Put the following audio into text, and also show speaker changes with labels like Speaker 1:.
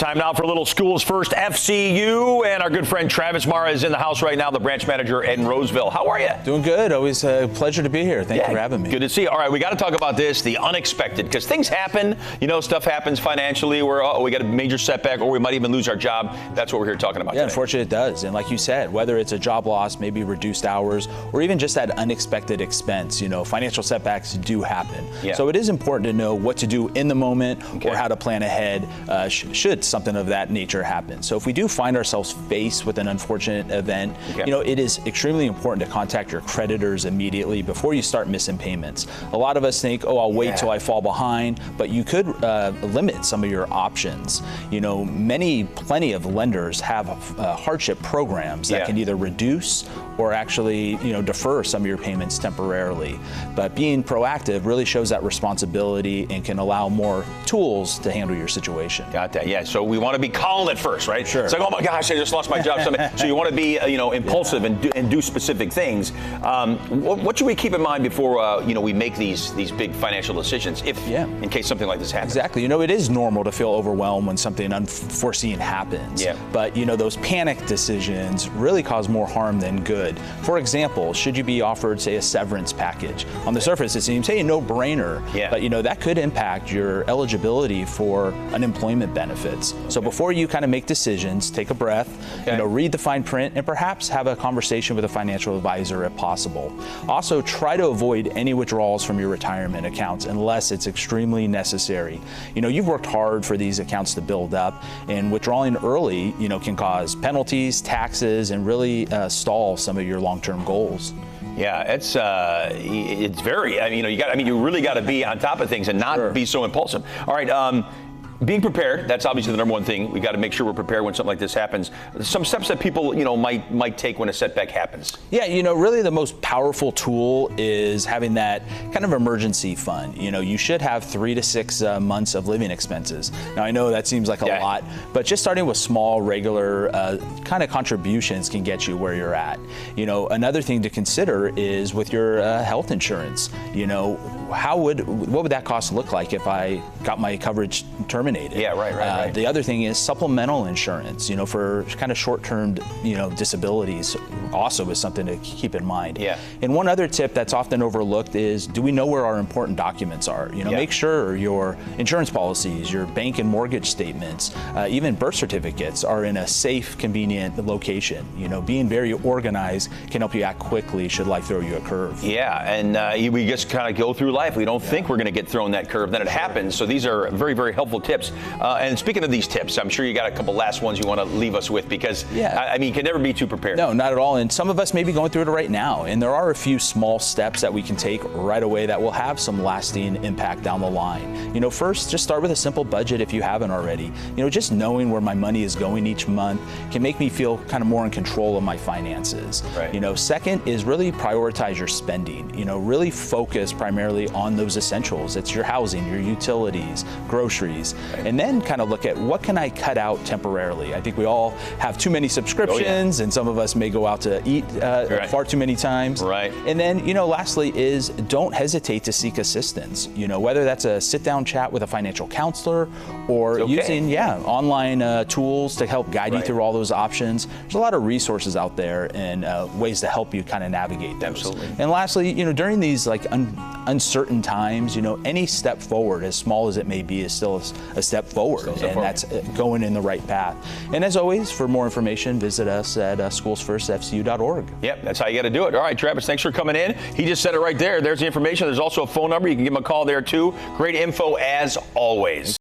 Speaker 1: time now for a little Schools First FCU, and our good friend Travis Marra is in the house right now, the branch manager in Roseville. How are you?
Speaker 2: Doing good. Always a pleasure to be here. Thank you for having me.
Speaker 1: Good to see you. All right, we got to talk about this, the unexpected, because things happen. You know, stuff happens financially where we got a major setback, or we might even lose our job. That's what we're here talking about today.
Speaker 2: Unfortunately it does. And like you said, whether it's a job loss, maybe reduced hours, or even just that unexpected expense, you know, financial setbacks do happen.
Speaker 1: Yeah.
Speaker 2: So it is important to know what to do in the moment or how to plan ahead should something of that nature happen. So if we do find ourselves faced with an unfortunate event, you know, it is extremely important to contact your creditors immediately before you start missing payments. A lot of us think, oh, I'll wait till I fall behind, but you could limit some of your options. You know, plenty of lenders have hardship programs that can either reduce or actually, you know, defer some of your payments temporarily. But being proactive really shows that responsibility and can allow more tools to handle your situation.
Speaker 1: Got that, yeah. So we want to be calm at first, right?
Speaker 2: Sure.
Speaker 1: It's like, oh my gosh, I just lost my job. So you want to be, you know, impulsive and do specific things. What should we keep in mind before, you know, we make these big financial decisions, in case something like this happens?
Speaker 2: Exactly. You know, it is normal to feel overwhelmed when something unforeseen happens. Yeah. But, you know, those panic decisions really cause more harm than good. For example, should you be offered, say, a severance package? On the surface, it seems, hey, a no-brainer. But, you know, that could impact your eligibility for unemployment benefits. So before you kind of make decisions, take a breath, you know, read the fine print, and perhaps have a conversation with a financial advisor if possible. Also, try to avoid any withdrawals from your retirement accounts unless it's extremely necessary. You know, you've worked hard for these accounts to build up, and withdrawing early, you know, can cause penalties, taxes, and really stall some of your long-term goals.
Speaker 1: Yeah, it's very, you really got to be on top of things and not be so impulsive. All right, being prepared, that's obviously the number one thing. We got to make sure we're prepared when something like this happens. Some steps that people, you know, might take when a setback happens. Yeah,
Speaker 2: you know, really the most powerful tool is having that kind of emergency fund. You know, you should have 3 to 6 months of living expenses. Now, I know that seems like a lot, but just starting with small, regular kind of contributions can get you where you're at. You know, another thing to consider is with your health insurance. You know, what would that cost look like if I got my coverage terminated?
Speaker 1: Yeah, right.
Speaker 2: The other thing is supplemental insurance, you know, for kind of short-term, you know, disabilities also is something to keep in mind. Yeah. And one other tip that's often overlooked is, do we know where our important documents are? You know, make sure your insurance policies, your bank and mortgage statements, even birth certificates are in a safe, convenient location. You know, being very organized can help you act quickly should life throw you a curve.
Speaker 1: Yeah, and we just kind of go through life. We don't think we're going to get thrown that curve, then it happens. So these are very, very helpful tips. And speaking of these tips, I'm sure you got a couple last ones you want to leave us with, because I mean, you can never be too prepared.
Speaker 2: No, not at all. And some of us may be going through it right now. And there are a few small steps that we can take right away that will have some lasting impact down the line. You know, first, just start with a simple budget if you haven't already. You know, just knowing where my money is going each month can make me feel kind of more in control of my finances. You know, second is really prioritize your spending. You know, really focus primarily on those essentials. It's your housing, your utilities, groceries, and then kind of look at what can I cut out temporarily. I think we all have too many subscriptions, and some of us may go out to eat far too many times. And then, you know, lastly is don't hesitate to seek assistance. You know, whether that's a sit-down chat with a financial counselor or using online tools to help guide you through all those options. There's a lot of resources out there and ways to help you kind of navigate those.
Speaker 1: Absolutely.
Speaker 2: And lastly, you know, during these like uncertain times, you know, any step forward, as small as it may be, is still a step forward, that's going in the right path. And as always, for more information, visit us at SchoolsFirstFCU.org.
Speaker 1: Yep, that's how you got to do it. All right, Travis, thanks for coming in. He just said it right there. There's the information. There's also a phone number. You can give him a call there too. Great info as always.